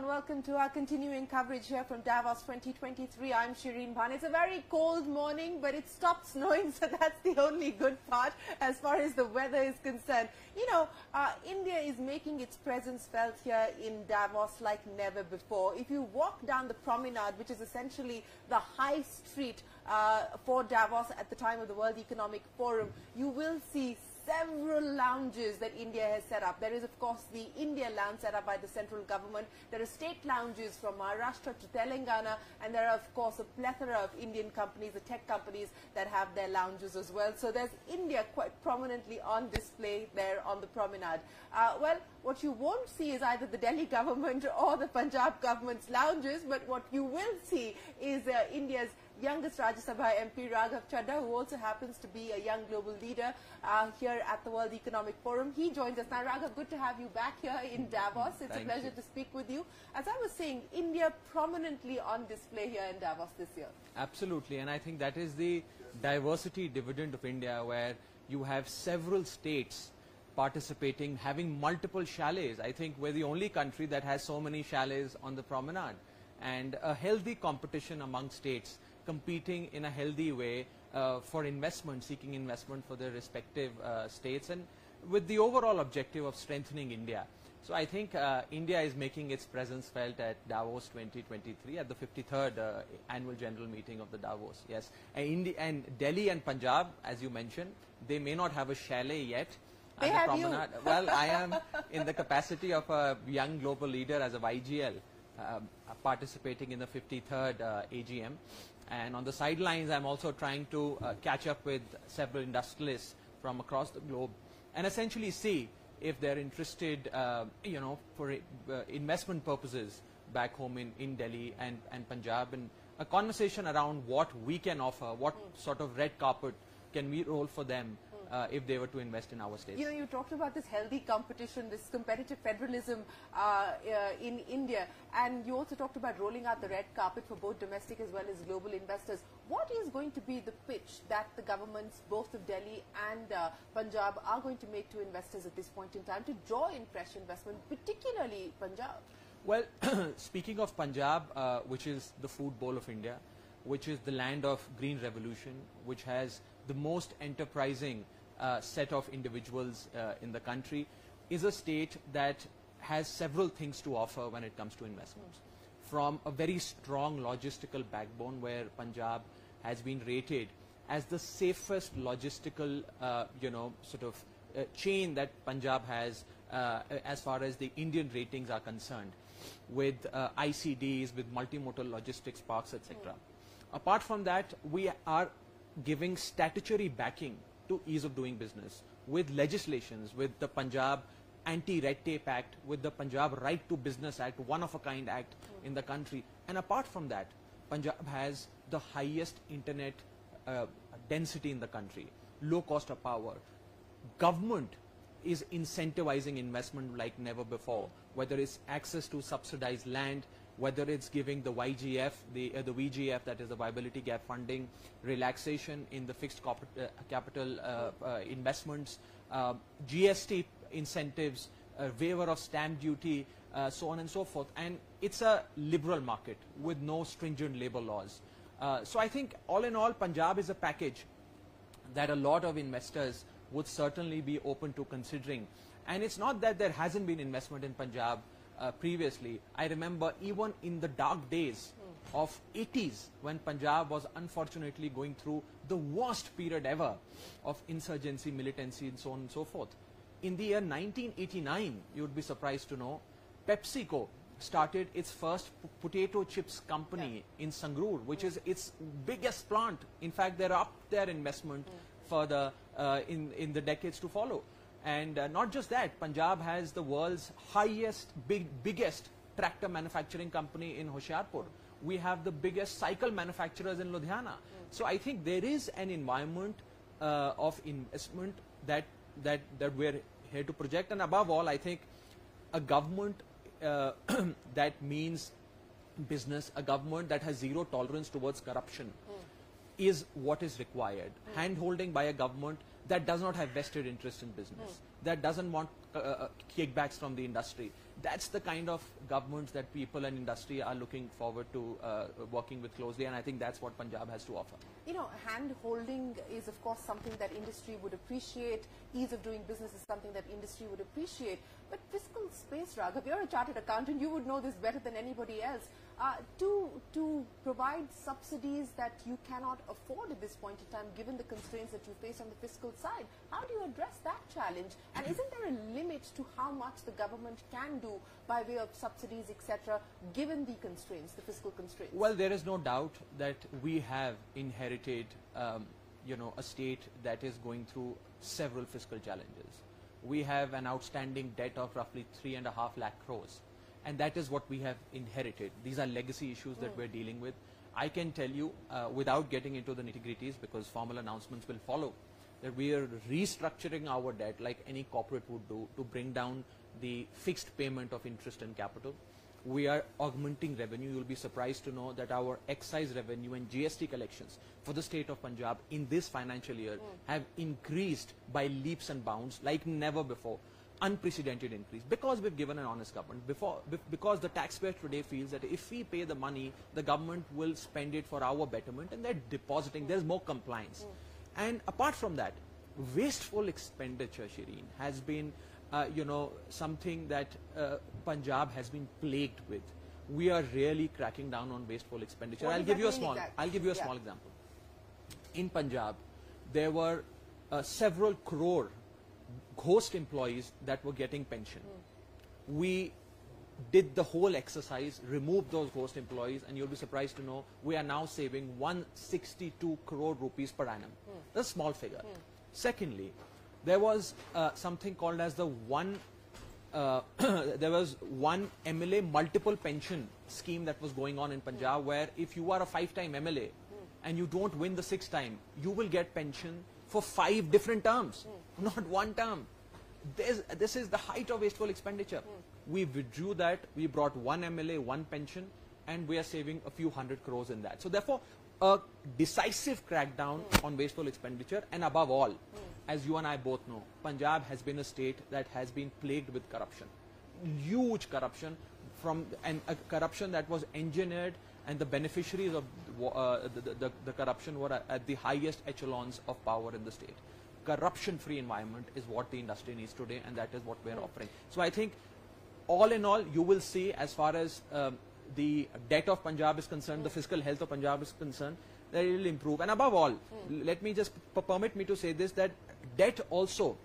and welcome to our continuing coverage here from Davos 2023. I'm Shireen Bhan. It's a very cold morning, but it stopped snowing, so that's the only good part as far as the weather is concerned. You know, India is making its presence felt here in Davos like never before. If you walk down the promenade, which is essentially the high street for Davos at the time of the World Economic Forum, you will see several lounges that India has set up. There is, of course, the India lounge set up by the central government. There are state lounges from Maharashtra to Telangana, and there are, of course, a plethora of Indian companies, the tech companies that have their lounges as well. So there's India quite prominently on display there on the promenade. Well, what you won't see is either the Delhi government or the Punjab government's lounges, but what you will see is India's youngest Rajya Sabha MP Raghav Chadha, who also happens to be a young global leader here at the World Economic Forum. He joins us now. Raghav, good to have you back here in Davos. It's a pleasure to speak with you. As I was saying, India prominently on display here in Davos this year. Absolutely, and I think that is the diversity dividend of India, where you have several states participating, having multiple chalets. I think we're the only country that has so many chalets on the promenade, and a healthy competition among states competing in a healthy way for investment, seeking investment for their respective states, and with the overall objective of strengthening India. So I think India is making its presence felt at Davos 2023 at the 53rd annual general meeting of the Davos. Yes, and Delhi and Punjab, as you mentioned, they may not have a chalet yet. They have you. Well, I am in the capacity of a young global leader as a YGL, participating in the 53rd AGM. And on the sidelines, I'm also trying to catch up with several industrialists from across the globe and essentially see if they're interested, you know, for investment purposes back home in Delhi and Punjab, and a conversation around what we can offer, what sort of red carpet can we roll for them if they were to invest in our states. You know, you talked about this healthy competition, this competitive federalism in India, and you also talked about rolling out the red carpet for both domestic as well as global investors. What is going to be the pitch that the governments, both of Delhi and Punjab, are going to make to investors at this point in time to draw in fresh investment, particularly Punjab? Well, speaking of Punjab, which is the food bowl of India, which is the land of green revolution, which has the most enterprising set of individuals in the country, is a state that has several things to offer when it comes to investments. From a very strong logistical backbone, where Punjab has been rated as the safest logistical, you know, sort of chain that Punjab has as far as the Indian ratings are concerned, with ICDs, with multimodal logistics parks, etc. Apart from that, we are giving statutory backing to ease of doing business with legislations, with the Punjab Anti-Red Tape Act, with the Punjab Right to Business Act, one-of-a-kind act in the country. And apart from that, Punjab has the highest internet density in the country, low cost of power. Government is incentivizing investment like never before, whether it's access to subsidized land, whether it's giving the YGF, the VGF, that is the viability gap funding, relaxation in the fixed capital investments, GST incentives, waiver of stamp duty, so on and so forth. And it's a liberal market with no stringent labor laws. So I think all in all, Punjab is a package that a lot of investors would certainly be open to considering. And it's not that there hasn't been investment in Punjab previously. I remember even in the dark days of 80s, when Punjab was unfortunately going through the worst period ever of insurgency, militancy, and so on and so forth. In the year 1989, you would be surprised to know, PepsiCo started its first potato chips company in Sangrur, which is its biggest plant. In fact, they're up their investment further in the decades to follow. And not just that, Punjab has the world's biggest tractor manufacturing company in Hoshiarpur. We have the biggest cycle manufacturers in Ludhiana. So I think there is an environment of investment that we're here to project. And above all, I think a government that means business, a government that has zero tolerance towards corruption is what is required. Hand-holding by a government that does not have vested interest in business. that doesn't want kickbacks from the industry. That's the kind of governments that people and industry are looking forward to working with closely, and I think that's what Punjab has to offer. You know, hand-holding is of course something that industry would appreciate. Ease of doing business is something that industry would appreciate. But fiscal space, Raghav, you're a chartered accountant, you would know this better than anybody else. To provide subsidies that you cannot afford at this point in time, given the constraints that you face on the fiscal side, how do you address that challenge? And isn't there a limit to how much the government can do by way of subsidies, etc., given the constraints, the fiscal constraints? Well, there is no doubt that we have inherited, you know, a state that is going through several fiscal challenges. We have an outstanding debt of roughly 3.5 lakh crores. And that is what we have inherited. These are legacy issues that we're dealing with. I can tell you, without getting into the nitty-gritties, because formal announcements will follow, that we are restructuring our debt like any corporate would do to bring down the fixed payment of interest and capital. We are augmenting revenue. You'll be surprised to know that our excise revenue and GST collections for the state of Punjab in this financial year have increased by leaps and bounds like never before. Unprecedented increase, because we've given an honest government, because the taxpayer today feels that if we pay the money, the government will spend it for our betterment, and they're depositing, there's more compliance. And apart from that, wasteful expenditure, Shireen, has been you know, something that Punjab has been plagued with. We are really cracking down on wasteful expenditure. I'll give you a small example. In Punjab, there were several crore ghost employees that were getting pension. We did the whole exercise, removed those ghost employees, and you'll be surprised to know we are now saving 162 crore rupees per annum. That's a small figure. Secondly, there was something called as the there was one MLA multiple pension scheme that was going on in Punjab, where if you are a 5-time MLA and you don't win the 6th time, you will get pension for 5 different terms, not one term. This is the height of wasteful expenditure. We withdrew that, we brought one MLA, one pension, and we are saving a few 100 crores in that. So therefore, a decisive crackdown on wasteful expenditure, and above all, as you and I both know, Punjab has been a state that has been plagued with corruption. Huge corruption, a corruption that was engineered, and the beneficiaries of the corruption were at the highest echelons of power in the state. Corruption-free environment is what the industry needs today, and that is what we're offering. So I think, all in all, you will see, as far as the debt of Punjab is concerned, the fiscal health of Punjab is concerned, that it will improve. And above all, let me just permit me to say this, that debt also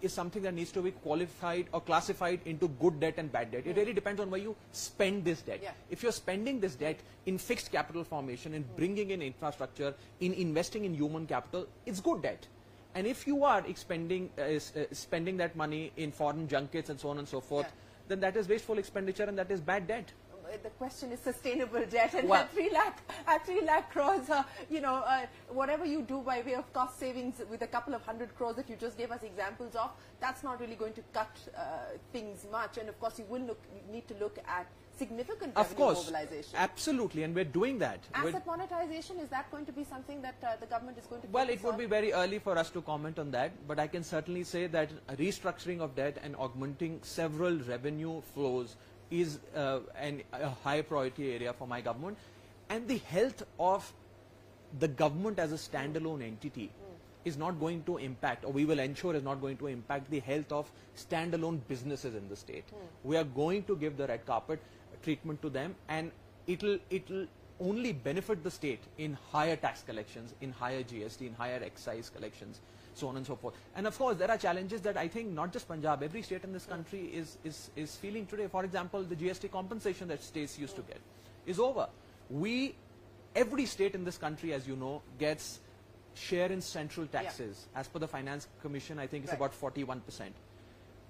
is something that needs to be qualified or classified into good debt and bad debt. It really depends on where you spend this debt. If you're spending this debt in fixed capital formation, in bringing in infrastructure, in investing in human capital, it's good debt. And if you are spending that money in foreign junkets and so on and so forth, then that is wasteful expenditure and that is bad debt. The question is sustainable debt, and at 3 lakh crores, you know, whatever you do by way of cost savings with a couple of 100 crores that you just gave us examples of, that's not really going to cut things much. And of course, you will need to look at significant revenue mobilization. Absolutely, and we're doing that. Asset monetization, is that going to be something that the government is going to Well, it would be very early for us to comment on that, but I can certainly say that restructuring of debt and augmenting several revenue flows is a high priority area for my government. And the health of the government as a standalone entity is not going to impact, or we will ensure is not going to impact, the health of standalone businesses in the state. We are going to give the red carpet treatment to them, and it'll only benefit the state in higher tax collections, in higher GST, in higher excise collections, so on and so forth. And of course, there are challenges that I think not just Punjab, every state in this country is feeling today. For example, the GST compensation that states used to get is over. Every state in this country, as you know, gets share in central taxes. As per the Finance Commission, I think it's about 41%.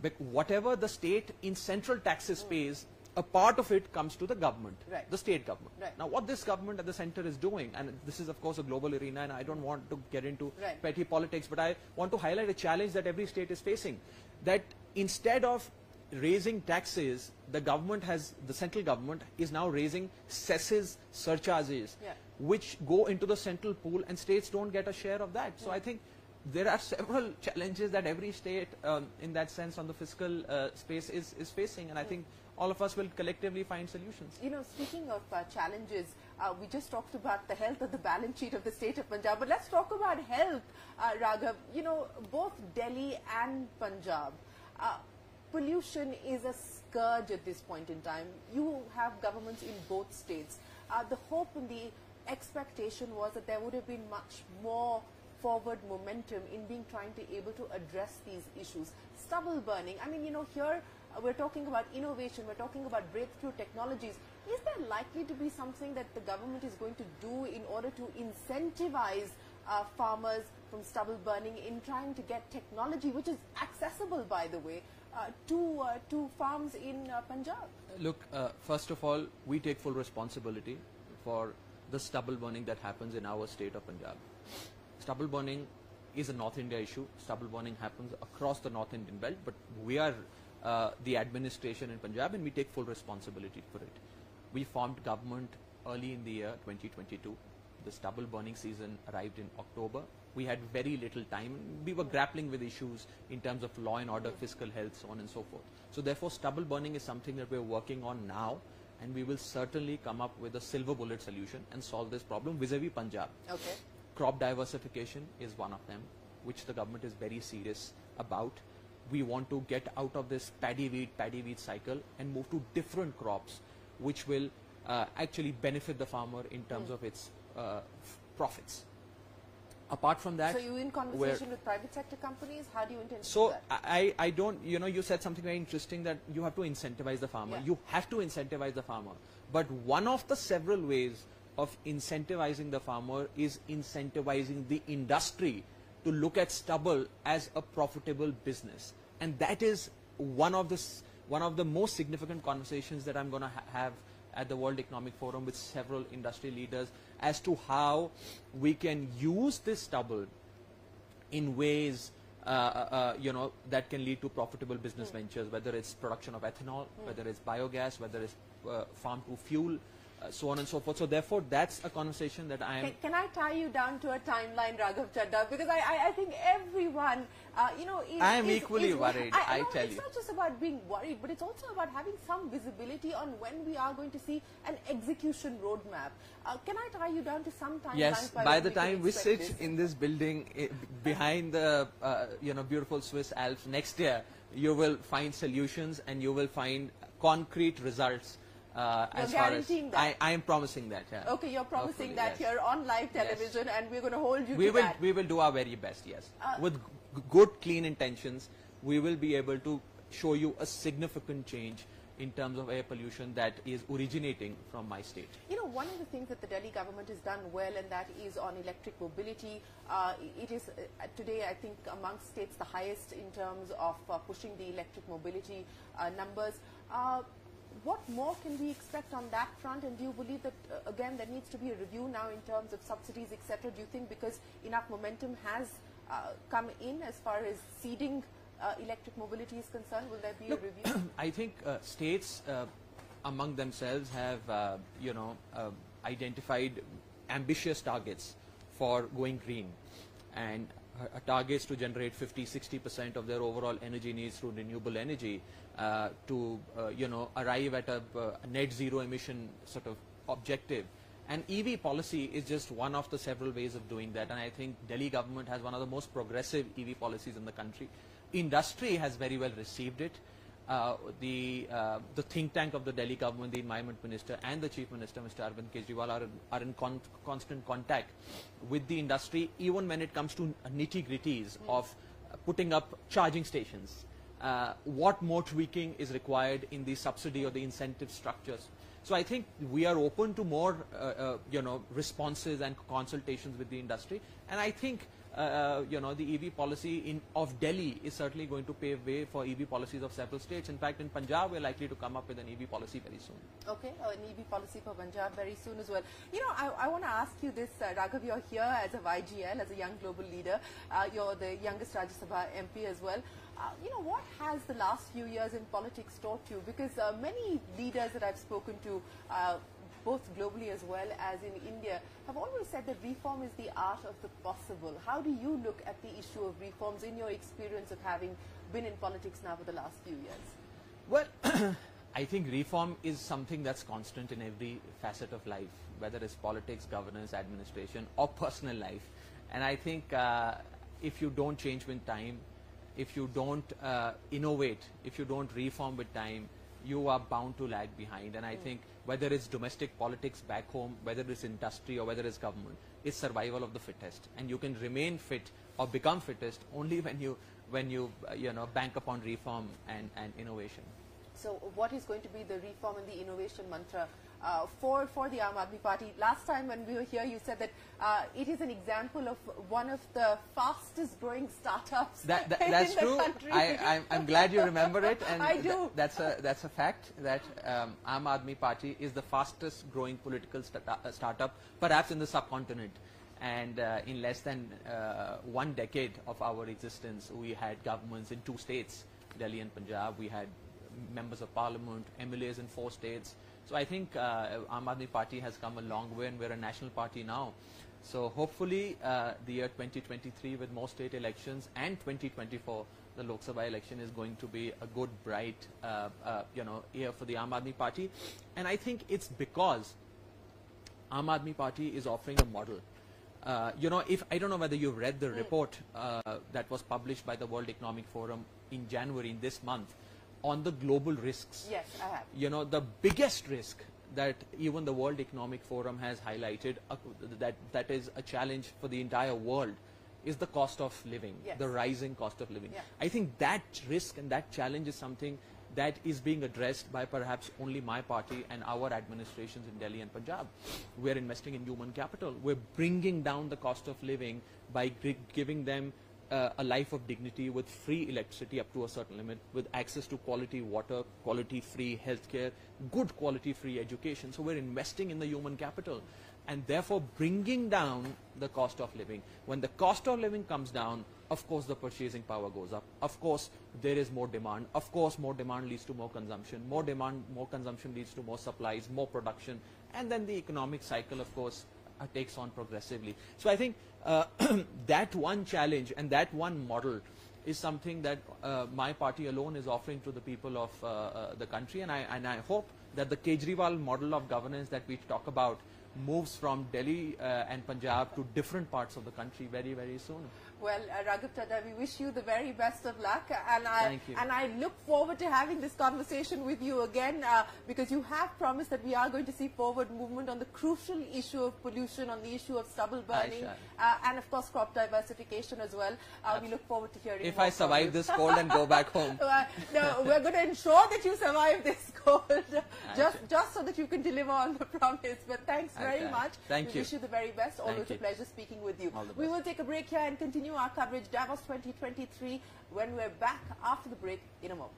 But whatever the state in central taxes pays, a part of it comes to the government, the state government. Now, what this government at the center is doing, and this is of course a global arena, and I don't want to get into petty politics, but I want to highlight a challenge that every state is facing, that instead of raising taxes, the central government is now raising cesses, surcharges, which go into the central pool, and states don't get a share of that. So I think there are several challenges that every state in that sense on the fiscal space is facing, and I think all of us will collectively find solutions. You know, speaking of challenges, we just talked about the health of the balance sheet of the state of Punjab, but let's talk about health, Raghav. You know, both Delhi and Punjab, pollution is a scourge at this point in time. You have governments in both states. The hope and the expectation was that there would have been much more forward momentum in trying to able to address these issues. Stubble burning, I mean, you know, here we're talking about innovation, we're talking about breakthrough technologies. Is there likely to be something that the government is going to do in order to incentivize farmers from stubble burning in trying to get technology, which is accessible, by the way, to farms in Punjab? Look, first of all, we take full responsibility for the stubble burning that happens in our state of Punjab. Stubble burning is a North India issue. Stubble burning happens across the North Indian belt, but we are the administration in Punjab and we take full responsibility for it. We formed government early in the year 2022. The stubble burning season arrived in October. We had very little time. We were grappling with issues in terms of law and order, fiscal health, so on and so forth. So therefore, stubble burning is something that we're working on now, and we will certainly come up with a silver bullet solution and solve this problem vis-a-vis Punjab. Okay. Crop diversification is one of them, which the government is very serious about. We want to get out of this paddy wheat cycle and move to different crops, which will actually benefit the farmer in terms of its profits. Apart from that, so you in conversation with private sector companies? How do you intend to do so that? I don't, you know, you said something very interesting, that you have to incentivize the farmer. Yeah. You have to incentivize the farmer. But one of the several ways of incentivizing the farmer is incentivizing the industry to look at stubble as a profitable business. And that is one of the most significant conversations that I'm going to have at the World Economic Forum with several industry leaders as to how we can use this stubble in ways you know, that can lead to profitable business ventures, whether it's production of ethanol, whether it's biogas, whether it's farm to fuel, so on and so forth. So therefore, that's a conversation that I am... Can I tie you down to a timeline, Raghav Chadha? Because I think everyone, you know... I am equally worried, I tell you. It's not just about being worried, but it's also about having some visibility on when we are going to see an execution roadmap. Can I tie you down to some timeline? Yes, by the time we sit in this building behind the you know, beautiful Swiss Alps next year, you will find solutions and you will find concrete results. As far as that? I am promising that. Yeah. Okay, you're promising that yes. here on live television, and we're going to hold you to that. We will do our very best, yes. With good, clean intentions, we will be able to show you a significant change in terms of air pollution that is originating from my state. You know, one of the things that the Delhi government has done well, and that is on electric mobility. It is today, I think, amongst states the highest in terms of pushing the electric mobility numbers. What more can we expect on that front, and do you believe that again there needs to be a review now in terms of subsidies, etc.? Do you think because enough momentum has come in as far as seeding electric mobility is concerned, will there be a review? I think states among themselves have you know, identified ambitious targets for going green, and targets to generate 50–60% of their overall energy needs through renewable energy, to you know, arrive at a net zero emission sort of objective. And EV policy is just one of the several ways of doing that, and I think Delhi government has one of the most progressive EV policies in the country. Industry has very well received it. The think tank of the Delhi government, the Environment Minister and the Chief Minister, Mr. Arvind Kejriwal, are in constant contact with the industry, even when it comes to nitty-gritties of putting up charging stations. What more tweaking is required in the subsidy or the incentive structures. So I think we are open to more you know, responses and consultations with the industry, and I think you know, the EV policy of Delhi is certainly going to pave way for EV policies of several states. In fact, in Punjab, we're likely to come up with an EV policy very soon. Okay, an EV policy for Punjab very soon as well. You know, I want to ask you this, Raghav, you're here as a YGL, as a young global leader. You're the youngest Rajya Sabha MP as well. You know, what has the last few years in politics taught you? Because many leaders that I've spoken to both globally as well as in India, have always said that reform is the art of the possible. How do you look at the issue of reforms in your experience of having been in politics now for the last few years? Well, I think reform is something that's constant in every facet of life, whether it's politics, governance, administration, or personal life. And I think if you don't change with time, if you don't innovate, if you don't reform with time, you are bound to lag behind. And I think whether it's domestic politics back home, whether it's industry or whether it's government, it's survival of the fittest. And you can remain fit or become fittest only when you bank upon reform and innovation. So what is going to be the reform and the innovation mantra for the Aam Aadmi Party? Last time when we were here, you said that it is an example of one of the fastest growing startups that's in true. the country. I'm glad you remember it. And I do. That's a fact that Aam Aadmi Party is the fastest growing political startup, perhaps in the subcontinent. And in less than 1 decade of our existence, we had governments in 2 states, Delhi and Punjab. We had members of parliament, MLAs in 4 states. So I think Aam Aadmi Party has come a long way, and we're a national party now. So hopefully the year 2023 with more state elections and 2024, the Lok Sabha election is going to be a good, bright year for the Aam Aadmi Party. And I think it's because Aam Aadmi Party is offering a model. If I don't know whether you've read the report that was published by the World Economic Forum in January, in this month, on the global risks. Yes, I have. The biggest risk that even the World Economic Forum has highlighted that is a challenge for the entire world is the cost of living, the rising cost of living. Yeah. I think that risk and that challenge is something that is being addressed by perhaps only my party and our administrations in Delhi and Punjab. We're investing in human capital. We're bringing down the cost of living by giving them a life of dignity with free electricity up to a certain limit, with access to quality water, quality free healthcare, good quality free education. So we're investing in the human capital and therefore bringing down the cost of living. When the cost of living comes down, of course the purchasing power goes up. Of course there is more demand. Of course more demand leads to more consumption. More demand, more consumption leads to more supplies, more production. And then the economic cycle, of course, takes on progressively. So I think that one challenge and that one model is something that my party alone is offering to the people of the country, and I hope that the Kejriwal model of governance that we talk about moves from Delhi and Punjab to different parts of the country very, very soon. Well, Raghav, Chadha, we wish you the very best of luck, Thank you. and I look forward to having this conversation with you again because you have promised that we are going to see forward movement on the crucial issue of pollution, on the issue of stubble burning, and of course crop diversification as well. We look forward to hearing if more I survive this cold and go back home. No, we're going to ensure that you survive this cold, just so that you can deliver on the promise. But thanks very much. Thank you. We wish you the very best. Always a pleasure speaking with you. We will take a break here and continue our coverage Davos 2023 when we're back after the break in a moment.